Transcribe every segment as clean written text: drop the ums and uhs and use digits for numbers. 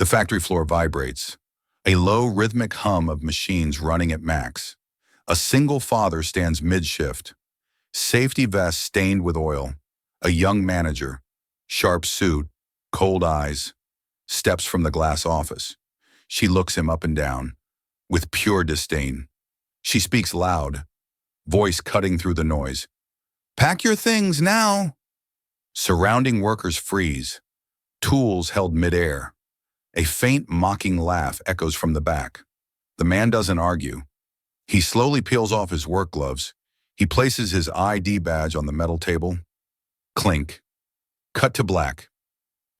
The factory floor vibrates, a low rhythmic hum of machines running at max. A single father stands mid-shift, safety vest stained with oil. A young manager, sharp suit, cold eyes, steps from the glass office. She looks him up and down, with pure disdain. She speaks loud, voice cutting through the noise. "Pack your things now!" Surrounding workers freeze, tools held midair. A faint, mocking laugh echoes from the back. The man doesn't argue. He slowly peels off his work gloves. He places his ID badge on the metal table. Clink. Cut to black.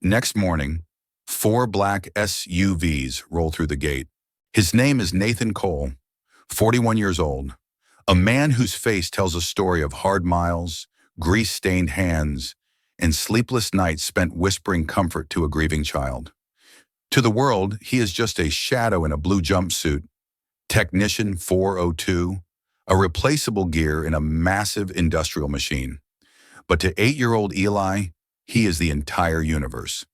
Next morning, 4 black SUVs roll through the gate. His name is Nathan Cole, 41 years old, a man whose face tells a story of hard miles, grease-stained hands, and sleepless nights spent whispering comfort to a grieving child. To the world, he is just a shadow in a blue jumpsuit, Technician 402, a replaceable gear in a massive industrial machine. But to 8-year-old Eli, he is the entire universe.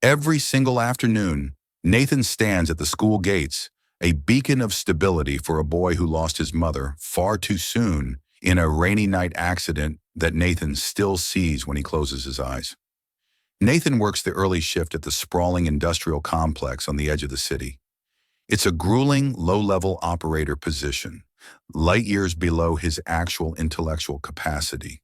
Every single afternoon, Nathan stands at the school gates, a beacon of stability for a boy who lost his mother far too soon in a rainy night accident that Nathan still sees when he closes his eyes. Nathan works the early shift at the sprawling industrial complex on the edge of the city. It's a grueling, low-level operator position, light years below his actual intellectual capacity.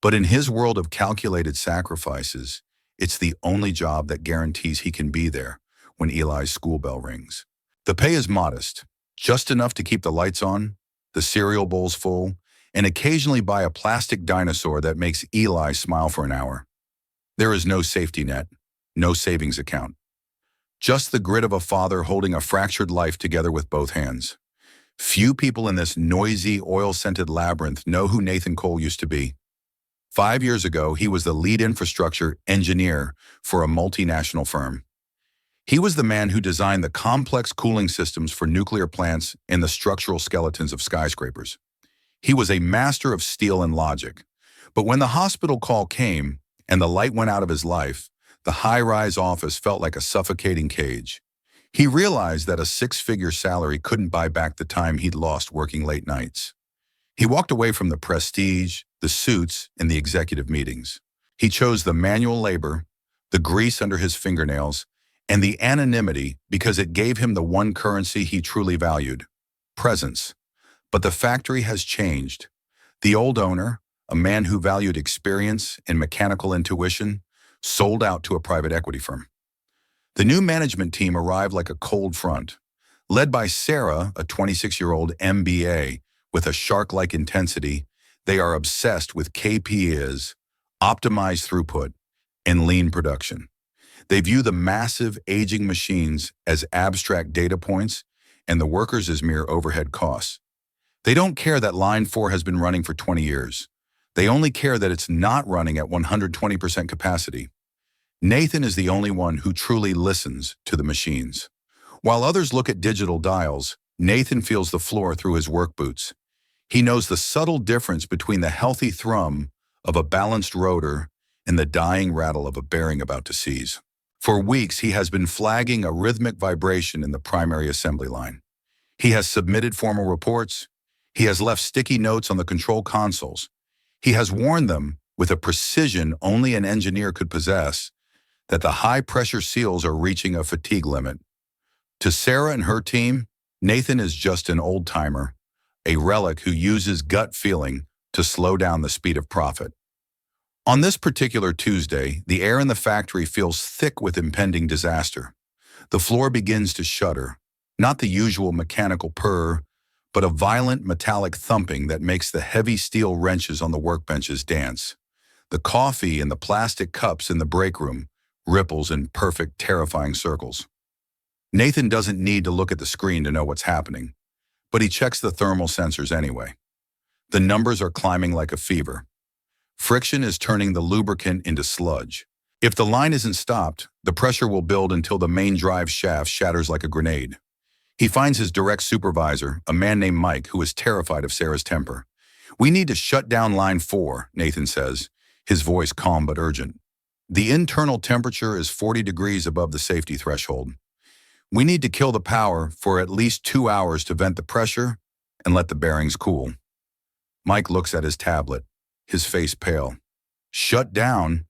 But in his world of calculated sacrifices, it's the only job that guarantees he can be there when Eli's school bell rings. The pay is modest, just enough to keep the lights on, the cereal bowls full, and occasionally buy a plastic dinosaur that makes Eli smile for an hour. There is no safety net, no savings account. Just the grit of a father holding a fractured life together with both hands. Few people in this noisy, oil-scented labyrinth know who Nathan Cole used to be. 5 years ago, he was the lead infrastructure engineer for a multinational firm. He was the man who designed the complex cooling systems for nuclear plants and the structural skeletons of skyscrapers. He was a master of steel and logic. But when the hospital call came and the light went out of his life, the high-rise office felt like a suffocating cage. He realized that a 6-figure salary couldn't buy back the time he'd lost working late nights. He walked away from the prestige, the suits, and the executive meetings. He chose the manual labor, the grease under his fingernails, and the anonymity because it gave him the one currency he truly valued: presence. But the factory has changed. The old owner, a man who valued experience and mechanical intuition, sold out to a private equity firm. The new management team arrived like a cold front. Led by Sarah, a 26-year-old MBA with a shark-like intensity, they are obsessed with KPIs, optimized throughput, and lean production. They view the massive, aging machines as abstract data points and the workers as mere overhead costs. They don't care that Line 4 has been running for 20 years. They only care that it's not running at 120% capacity. Nathan is the only one who truly listens to the machines. While others look at digital dials, Nathan feels the floor through his work boots. He knows the subtle difference between the healthy thrum of a balanced rotor and the dying rattle of a bearing about to seize. For weeks, he has been flagging a rhythmic vibration in the primary assembly line. He has submitted formal reports. He has left sticky notes on the control consoles. He has warned them, with a precision only an engineer could possess, that the high-pressure seals are reaching a fatigue limit. To Sarah and her team, Nathan is just an old-timer, a relic who uses gut feeling to slow down the speed of profit. On this particular Tuesday, the air in the factory feels thick with impending disaster. The floor begins to shudder, not the usual mechanical purr, but a violent metallic thumping that makes the heavy steel wrenches on the workbenches dance. The coffee in the plastic cups in the break room ripples in perfect, terrifying circles. Nathan doesn't need to look at the screen to know what's happening, but he checks the thermal sensors anyway. The numbers are climbing like a fever. Friction is turning the lubricant into sludge. If the line isn't stopped, the pressure will build until the main drive shaft shatters like a grenade. He finds his direct supervisor, a man named Mike, who is terrified of Sarah's temper. "We need to shut down line 4, Nathan says, his voice calm but urgent. The internal temperature is 40 degrees above the safety threshold. We need to kill the power for at least 2 hours to vent the pressure and let the bearings cool. Mike looks at his tablet, his face pale. Shut down?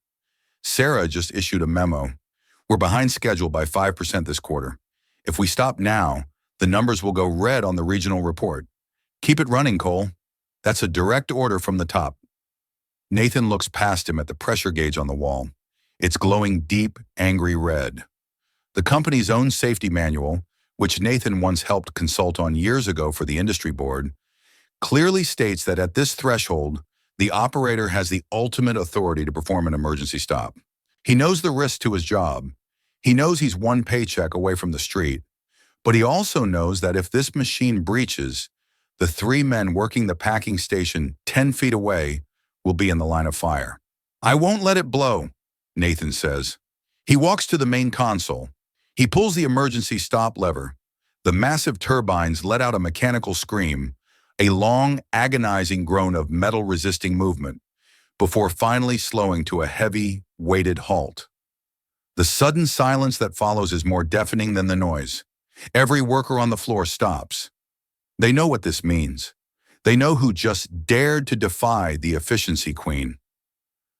Sarah just issued a memo. We're behind schedule by 5% this quarter. If we stop now, the numbers will go red on the regional report. Keep it running, Cole. That's a direct order from the top. Nathan looks past him at the pressure gauge on the wall. It's glowing deep, angry red. The company's own safety manual, which Nathan once helped consult on years ago for the industry board, clearly states that at this threshold, the operator has the ultimate authority to perform an emergency stop. He knows the risk to his job. He knows he's one paycheck away from the street. But he also knows that if this machine breaches, the 3 men working the packing station 10 feet away will be in the line of fire. I won't let it blow, Nathan says. He walks to the main console. He pulls the emergency stop lever. The massive turbines let out a mechanical scream, a long, agonizing groan of metal-resisting movement, before finally slowing to a heavy, weighted halt. The sudden silence that follows is more deafening than the noise. Every worker on the floor stops. They know what this means. They know who just dared to defy the efficiency queen.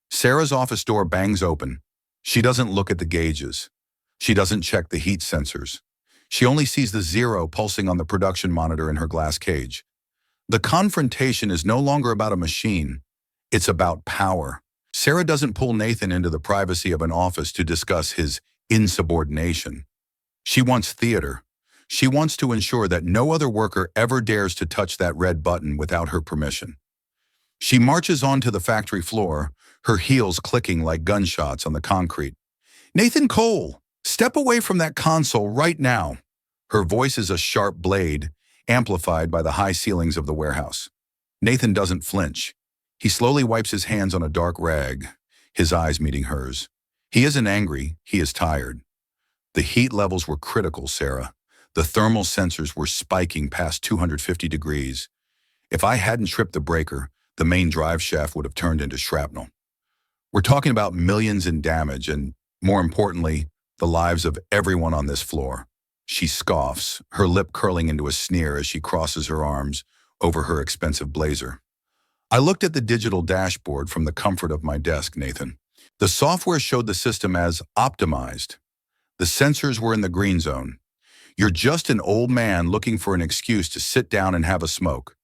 Sarah's office door bangs open. She doesn't look at the gauges. She doesn't check the heat sensors. She only sees the 0 pulsing on the production monitor in her glass cage. The confrontation is no longer about a machine. It's about power. Sarah doesn't pull Nathan into the privacy of an office to discuss his insubordination. She wants theater. She wants to ensure that no other worker ever dares to touch that red button without her permission. She marches onto the factory floor, her heels clicking like gunshots on the concrete. Nathan Cole, step away from that console right now. Her voice is a sharp blade, amplified by the high ceilings of the warehouse. Nathan doesn't flinch. He slowly wipes his hands on a dark rag, his eyes meeting hers. He isn't angry, he is tired. The heat levels were critical, Sarah. The thermal sensors were spiking past 250 degrees. If I hadn't tripped the breaker, the main drive shaft would have turned into shrapnel. We're talking about millions in damage and, more importantly, the lives of everyone on this floor. She scoffs, her lip curling into a sneer as she crosses her arms over her expensive blazer. I looked at the digital dashboard from the comfort of my desk, Nathan. The software showed the system as optimized. The sensors were in the green zone. You're just an old man looking for an excuse to sit down and have a smoke.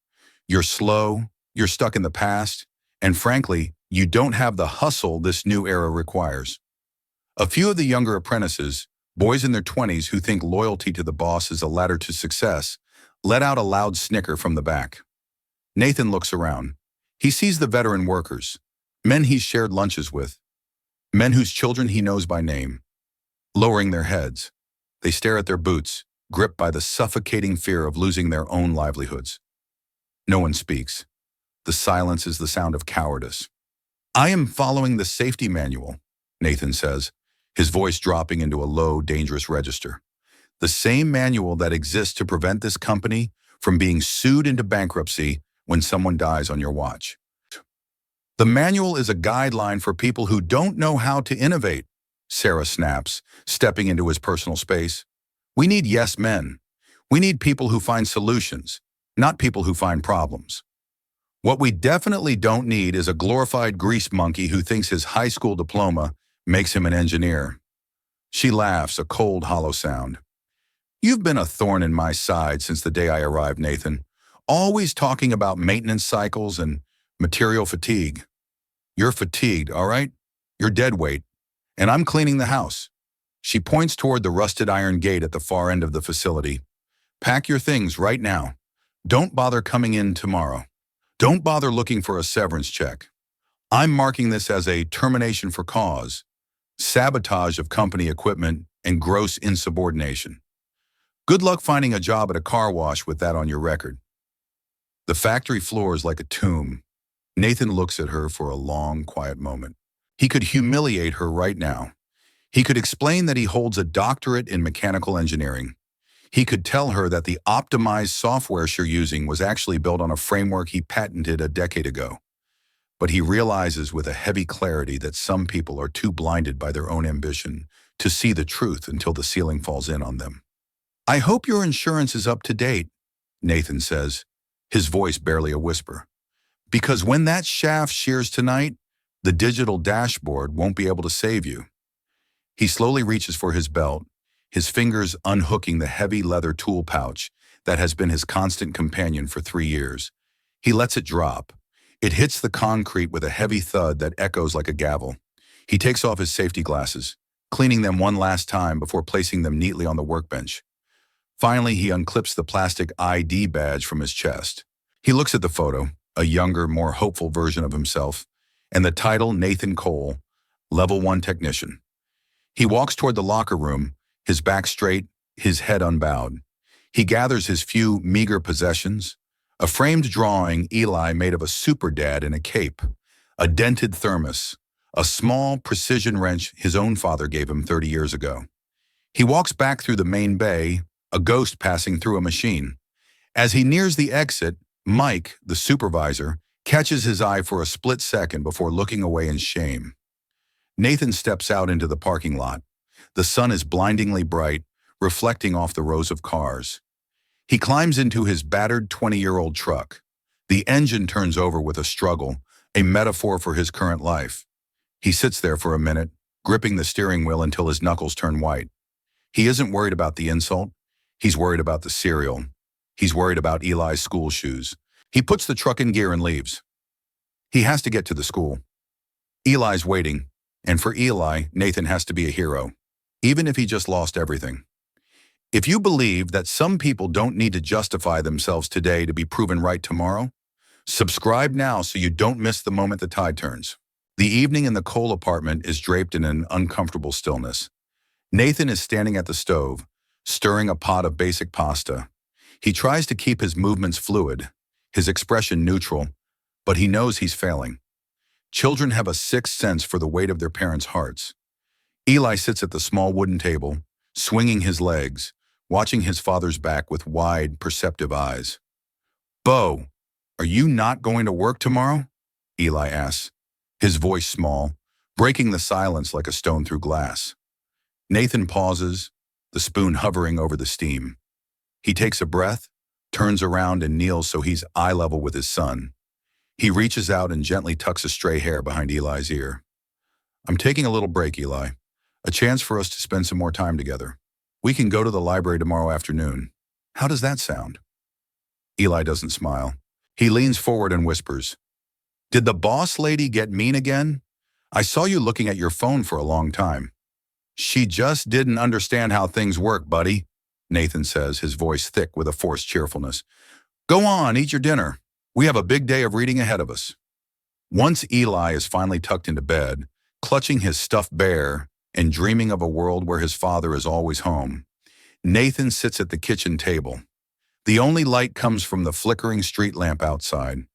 You're slow, you're stuck in the past, and frankly, you don't have the hustle this new era requires. A few of the younger apprentices, boys in their 20s who think loyalty to the boss is a ladder to success, let out a loud snicker from the back. Nathan looks around. He sees the veteran workers, men he's shared lunches with, men whose children he knows by name. Lowering their heads, they stare at their boots, gripped by the suffocating fear of losing their own livelihoods. No one speaks. The silence is the sound of cowardice. I am following the safety manual, Nathan says, his voice dropping into a low, dangerous register. The same manual that exists to prevent this company from being sued into bankruptcy when someone dies on your watch. The manual is a guideline for people who don't know how to innovate, Sarah snaps, stepping into his personal space. We need yes men. We need people who find solutions, not people who find problems. What we definitely don't need is a glorified grease monkey who thinks his high school diploma makes him an engineer. She laughs, a cold, hollow sound. You've been a thorn in my side since the day I arrived, Nathan, always talking about maintenance cycles and material fatigue. You're fatigued, all right? You're dead weight. And I'm cleaning the house. She points toward the rusted iron gate at the far end of the facility. Pack your things right now. Don't bother coming in tomorrow. Don't bother looking for a severance check. I'm marking this as a termination for cause, sabotage of company equipment, and gross insubordination. Good luck finding a job at a car wash with that on your record. The factory floor is like a tomb. Nathan looks at her for a long, quiet moment. He could humiliate her right now. He could explain that he holds a doctorate in mechanical engineering. He could tell her that the optimized software she's using was actually built on a framework he patented a decade ago. but he realizes with a heavy clarity that some people are too blinded by their own ambition to see the truth until the ceiling falls in on them. "I hope your insurance is up to date," Nathan says, his voice barely a whisper. "Because when that shaft shears tonight, the digital dashboard won't be able to save you." He slowly reaches for his belt, his fingers unhooking the heavy leather tool pouch that has been his constant companion for 3 years. He lets it drop. It hits the concrete with a heavy thud that echoes like a gavel. He takes off his safety glasses, cleaning them one last time before placing them neatly on the workbench. Finally, he unclips the plastic ID badge from his chest. He looks at the photo, a younger, more hopeful version of himself, and the title Nathan Cole, Level 1 Technician. He walks toward the locker room, his back straight, his head unbowed. He gathers his few meager possessions, a framed drawing Eli made of a super dad in a cape, a dented thermos, a small precision wrench his own father gave him 30 years ago. He walks back through the main bay, a ghost passing through a machine. As he nears the exit, Mike, the supervisor, catches his eye for a split second before looking away in shame. Nathan steps out into the parking lot. The sun is blindingly bright, reflecting off the rows of cars. He climbs into his battered 20-year-old truck. The engine turns over with a struggle, a metaphor for his current life. He sits there for a minute, gripping the steering wheel until his knuckles turn white. He isn't worried about the insult. He's worried about the cereal. He's worried about Eli's school shoes. He puts the truck in gear and leaves. He has to get to the school. Eli's waiting, and for Eli, Nathan has to be a hero, even if he just lost everything. If you believe that some people don't need to justify themselves today to be proven right tomorrow, subscribe now so you don't miss the moment the tide turns. The evening in the Cole apartment is draped in an uncomfortable stillness. Nathan is standing at the stove, stirring a pot of basic pasta. He tries to keep his movements fluid, his expression neutral, but he knows he's failing. Children have a sixth sense for the weight of their parents' hearts. Eli sits at the small wooden table, swinging his legs, watching his father's back with wide, perceptive eyes. "Bo, are you not going to work tomorrow?" Eli asks, his voice small, breaking the silence like a stone through glass. Nathan pauses, the spoon hovering over the steam. He takes a breath, turns around and kneels so he's eye level with his son. He reaches out and gently tucks a stray hair behind Eli's ear. "I'm taking a little break, Eli. A chance for us to spend some more time together. We can go to the library tomorrow afternoon. How does that sound?" Eli doesn't smile. He leans forward and whispers, "Did the boss lady get mean again? I saw you looking at your phone for a long time." "She just didn't understand how things work, buddy," Nathan says, his voice thick with a forced cheerfulness. "Go on, eat your dinner. We have a big day of reading ahead of us." Once Eli is finally tucked into bed, clutching his stuffed bear and dreaming of a world where his father is always home, Nathan sits at the kitchen table. The only light comes from the flickering street lamp outside.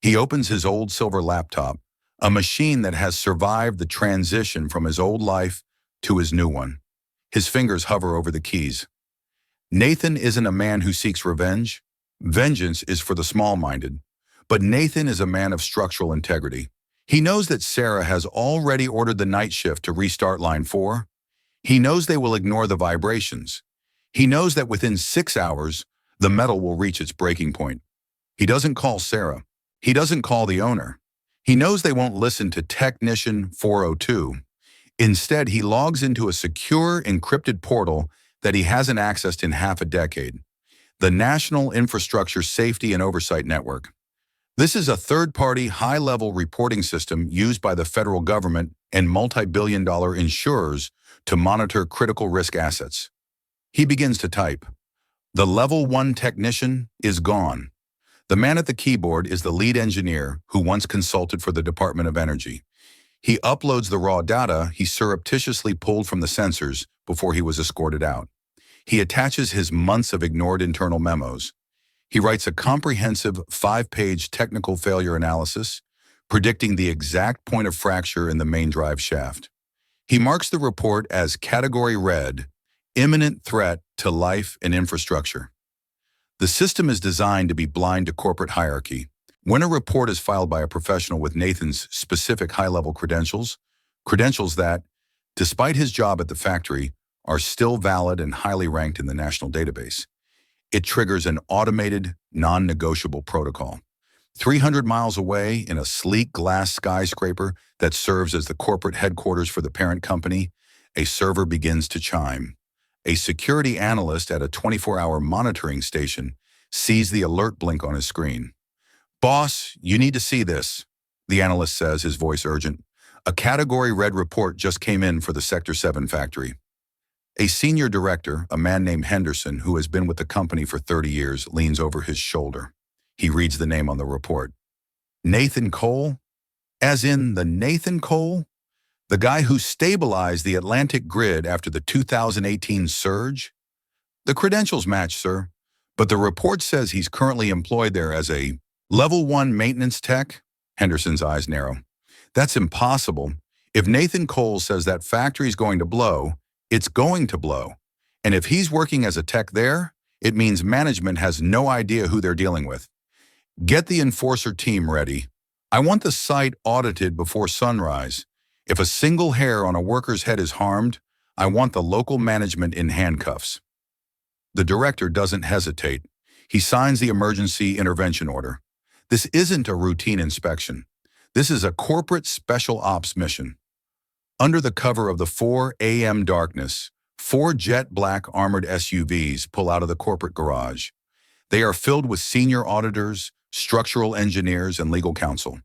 He opens his old silver laptop, a machine that has survived the transition from his old life to his new one. His fingers hover over the keys. Nathan isn't a man who seeks revenge. Vengeance is for the small-minded. But Nathan is a man of structural integrity. He knows that Sarah has already ordered the night shift to restart line 4. He knows they will ignore the vibrations. He knows that within 6 hours, the metal will reach its breaking point. He doesn't call Sarah. He doesn't call the owner. He knows they won't listen to Technician 402. Instead, he logs into a secure, encrypted portal that he hasn't accessed in half a decade. The National Infrastructure Safety and Oversight Network. This is a third-party, high-level reporting system used by the federal government and multi-billion-dollar insurers to monitor critical risk assets. He begins to type. The Level 1 technician is gone. The man at the keyboard is the lead engineer who once consulted for the Department of Energy. He uploads the raw data he surreptitiously pulled from the sensors before he was escorted out. He attaches his months of ignored internal memos. He writes a comprehensive 5-page technical failure analysis, predicting the exact point of fracture in the main drive shaft. He marks the report as Category Red, imminent threat to life and infrastructure. The system is designed to be blind to corporate hierarchy. When a report is filed by a professional with Nathan's specific high-level credentials that, despite his job at the factory, are still valid and highly ranked in the national database, it triggers an automated, non-negotiable protocol. 300 miles away, in a sleek glass skyscraper that serves as the corporate headquarters for the parent company, a server begins to chime. A security analyst at a 24-hour monitoring station sees the alert blink on his screen. "Boss, you need to see this," the analyst says, his voice urgent. "A category red report just came in for the Sector 7 factory." A senior director, a man named Henderson, who has been with the company for 30 years, leans over his shoulder. He reads the name on the report. Nathan Cole? As in the Nathan Cole? The guy who stabilized the Atlantic grid after the 2018 surge? The credentials match, sir, but the report says he's currently employed there as a Level 1 maintenance tech? Henderson's eyes narrow. That's impossible. If Nathan Cole says that factory's going to blow, it's going to blow. And if he's working as a tech there, it means management has no idea who they're dealing with. Get the enforcer team ready. I want the site audited before sunrise. If a single hair on a worker's head is harmed, I want the local management in handcuffs. The director doesn't hesitate. He signs the emergency intervention order. This isn't a routine inspection. This is a corporate special ops mission. Under the cover of the 4 a.m. darkness, 4 jet black armored SUVs pull out of the corporate garage. They are filled with senior auditors, structural engineers, and legal counsel.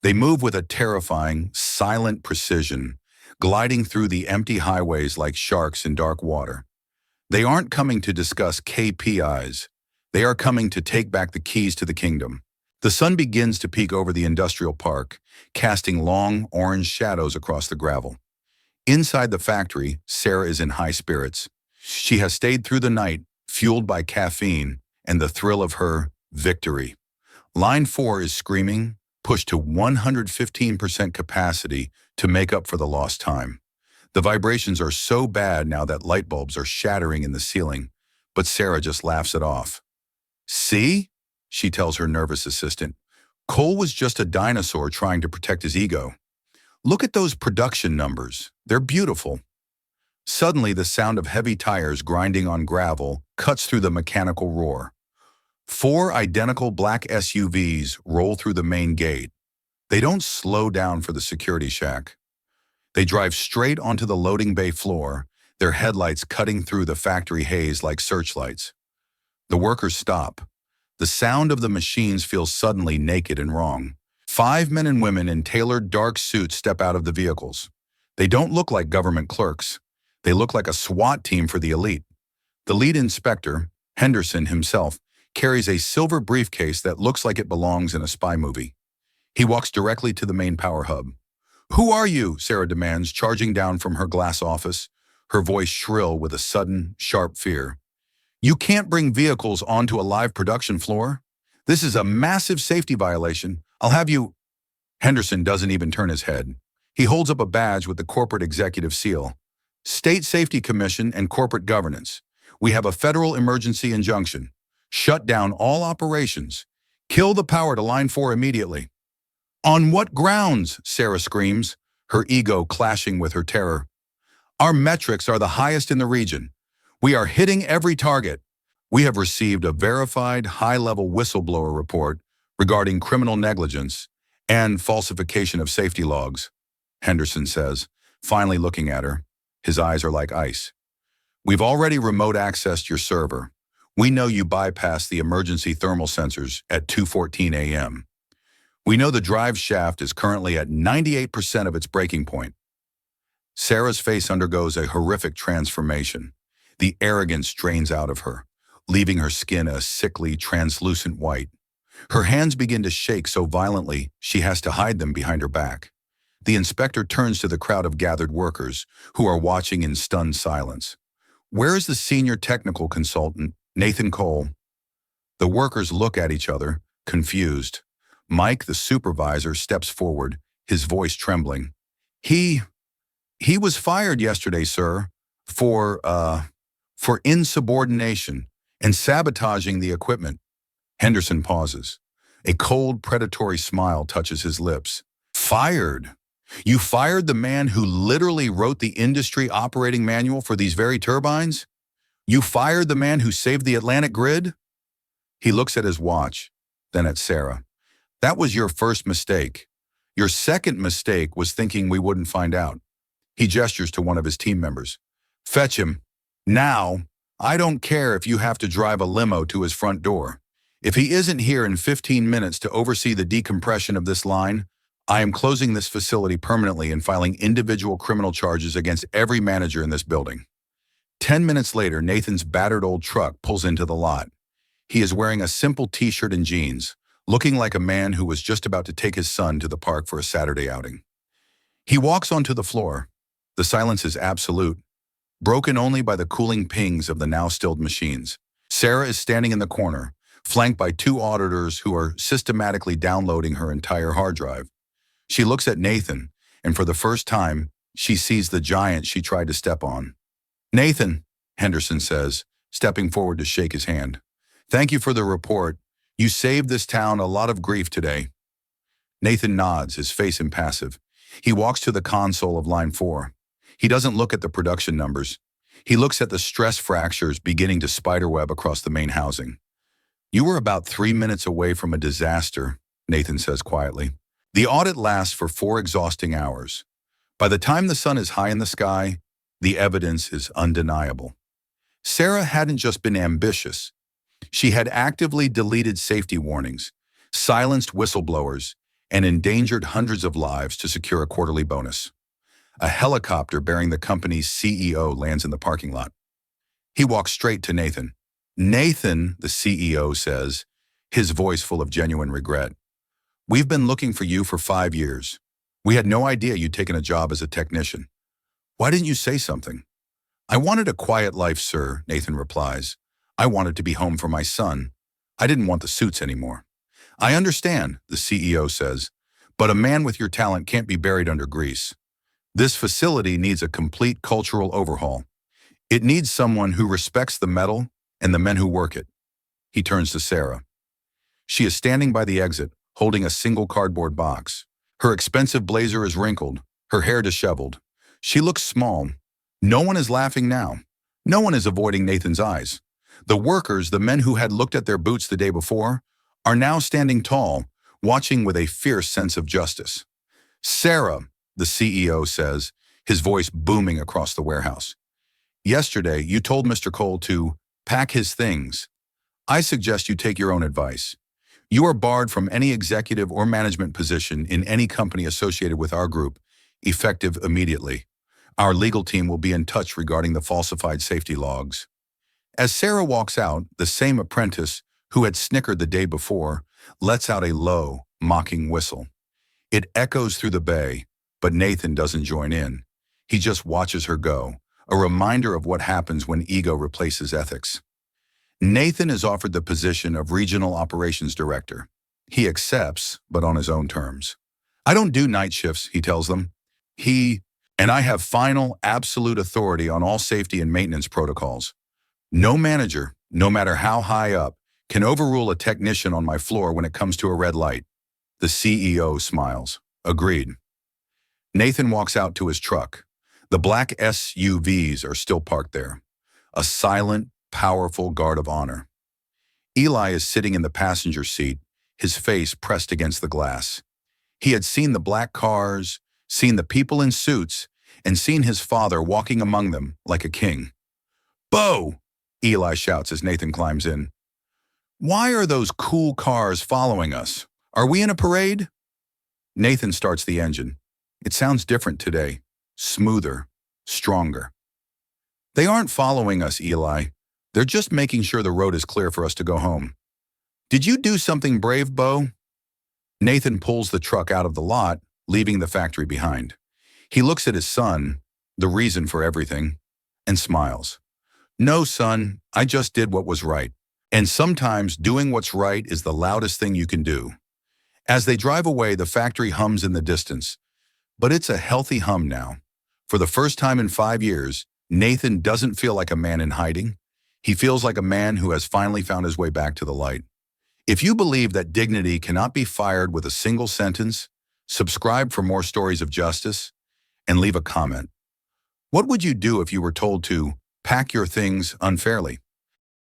They move with a terrifying, silent precision, gliding through the empty highways like sharks in dark water. They aren't coming to discuss KPIs. They are coming to take back the keys to the kingdom. The sun begins to peek over the industrial park, casting long, orange shadows across the gravel. Inside the factory, Sarah is in high spirits. She has stayed through the night, fueled by caffeine and the thrill of her victory. Line 4 is screaming, pushed to 115% capacity to make up for the lost time. The vibrations are so bad now that light bulbs are shattering in the ceiling, but Sarah just laughs it off. "See?" she tells her nervous assistant. "Cole was just a dinosaur trying to protect his ego. Look at those production numbers. They're beautiful." Suddenly, the sound of heavy tires grinding on gravel cuts through the mechanical roar. 4 identical black SUVs roll through the main gate. They don't slow down for the security shack. They drive straight onto the loading bay floor, their headlights cutting through the factory haze like searchlights. The workers stop. The sound of the machines feels suddenly naked and wrong. 5 men and women in tailored dark suits step out of the vehicles. They don't look like government clerks. They look like a SWAT team for the elite. The lead inspector, Henderson himself, carries a silver briefcase that looks like it belongs in a spy movie. He walks directly to the main power hub. "Who are you?" Sarah demands, charging down from her glass office, her voice shrill with a sudden, sharp fear. "You can't bring vehicles onto a live production floor. This is a massive safety violation. I'll have you—" Henderson doesn't even turn his head. He holds up a badge with the corporate executive seal. "State Safety Commission and Corporate Governance. We have a federal emergency injunction. Shut down all operations. Kill the power to Line 4 immediately." "On what grounds?" Sarah screams, her ego clashing with her terror. "Our metrics are the highest in the region. We are hitting every target. We have received a verified high-level whistleblower report regarding criminal negligence and falsification of safety logs," Henderson says, finally looking at her. His eyes are like ice. "We've already remote accessed your server. We know you bypassed the emergency thermal sensors at 2:14 a.m. We know the drive shaft is currently at 98% of its breaking point." Sarah's face undergoes a horrific transformation. The arrogance drains out of her, leaving her skin a sickly, translucent white. Her hands begin to shake so violently she has to hide them behind her back. The inspector turns to the crowd of gathered workers, who are watching in stunned silence. "Where is the senior technical consultant, Nathan Cole?" The workers look at each other, confused. Mike, the supervisor, steps forward, his voice trembling. He was fired yesterday, sir, for insubordination and sabotaging the equipment." Henderson pauses. A cold, predatory smile touches his lips. Fired? You fired the man who literally wrote the industry operating manual for these very turbines? You fired the man who saved the Atlantic grid? He looks at his watch, then at Sarah. That was your first mistake. Your second mistake was thinking we wouldn't find out. He gestures to one of his team members. Fetch him. Now. I don't care if you have to drive a limo to his front door. If he isn't here in 15 minutes to oversee the decompression of this line, I am closing this facility permanently and filing individual criminal charges against every manager in this building. 10 minutes later, Nathan's battered old truck pulls into the lot. He is wearing a simple t-shirt and jeans, looking like a man who was just about to take his son to the park for a Saturday outing. He walks onto the floor. The silence is absolute, broken only by the cooling pings of the now-stilled machines. Sarah is standing in the corner, flanked by two auditors who are systematically downloading her entire hard drive. She looks at Nathan, and for the first time, she sees the giant she tried to step on. Nathan, Henderson says, stepping forward to shake his hand. Thank you for the report. You saved this town a lot of grief today. Nathan nods, his face impassive. He walks to the console of line 4. He doesn't look at the production numbers. He looks at the stress fractures beginning to spiderweb across the main housing. You were about 3 minutes away from a disaster, Nathan says quietly. The audit lasts for 4 exhausting hours. By the time the sun is high in the sky, the evidence is undeniable. Sarah hadn't just been ambitious. She had actively deleted safety warnings, silenced whistleblowers, and endangered hundreds of lives to secure a quarterly bonus. A helicopter bearing the company's CEO lands in the parking lot. He walks straight to Nathan. Nathan, the CEO says, his voice full of genuine regret. We've been looking for you for 5 years. We had no idea you'd taken a job as a technician. Why didn't you say something? I wanted a quiet life, sir, Nathan replies. I wanted to be home for my son. I didn't want the suits anymore. I understand, the CEO says, but a man with your talent can't be buried under grease. This facility needs a complete cultural overhaul. It needs someone who respects the metal and the men who work it. He turns to Sarah. She is standing by the exit, holding a single cardboard box. Her expensive blazer is wrinkled, her hair disheveled. She looks small. No one is laughing now. No one is avoiding Nathan's eyes. The workers, the men who had looked at their boots the day before, are now standing tall, watching with a fierce sense of justice. Sarah, the CEO says, his voice booming across the warehouse. Yesterday, you told Mr. Cole to pack his things. I suggest you take your own advice. You are barred from any executive or management position in any company associated with our group, effective immediately. Our legal team will be in touch regarding the falsified safety logs. As Sarah walks out, the same apprentice who had snickered the day before lets out a low, mocking whistle. It echoes through the bay, but Nathan doesn't join in. He just watches her go, a reminder of what happens when ego replaces ethics. Nathan is offered the position of Regional Operations Director. He accepts, but on his own terms. I don't do night shifts, he tells them. And I have final, absolute authority on all safety and maintenance protocols. No manager, no matter how high up, can overrule a technician on my floor when it comes to a red light. The CEO smiles. Agreed. Nathan walks out to his truck. The black SUVs are still parked there. A silent, powerful guard of honor. Eli is sitting in the passenger seat, his face pressed against the glass. He had seen the black cars, seen the people in suits, and seen his father walking among them like a king. Bo! Eli shouts as Nathan climbs in. Why are those cool cars following us? Are we in a parade? Nathan starts the engine. It sounds different today. Smoother, stronger. They aren't following us, Eli. They're just making sure the road is clear for us to go home. Did you do something brave, Bo? Nathan pulls the truck out of the lot, leaving the factory behind. He looks at his son, the reason for everything, and smiles. No, son, I just did what was right. And sometimes doing what's right is the loudest thing you can do. As they drive away, the factory hums in the distance. But it's a healthy hum now. For the first time in 5 years, Nathan doesn't feel like a man in hiding. He feels like a man who has finally found his way back to the light. If you believe that dignity cannot be fired with a single sentence, subscribe for more stories of justice and leave a comment. What would you do if you were told to pack your things unfairly?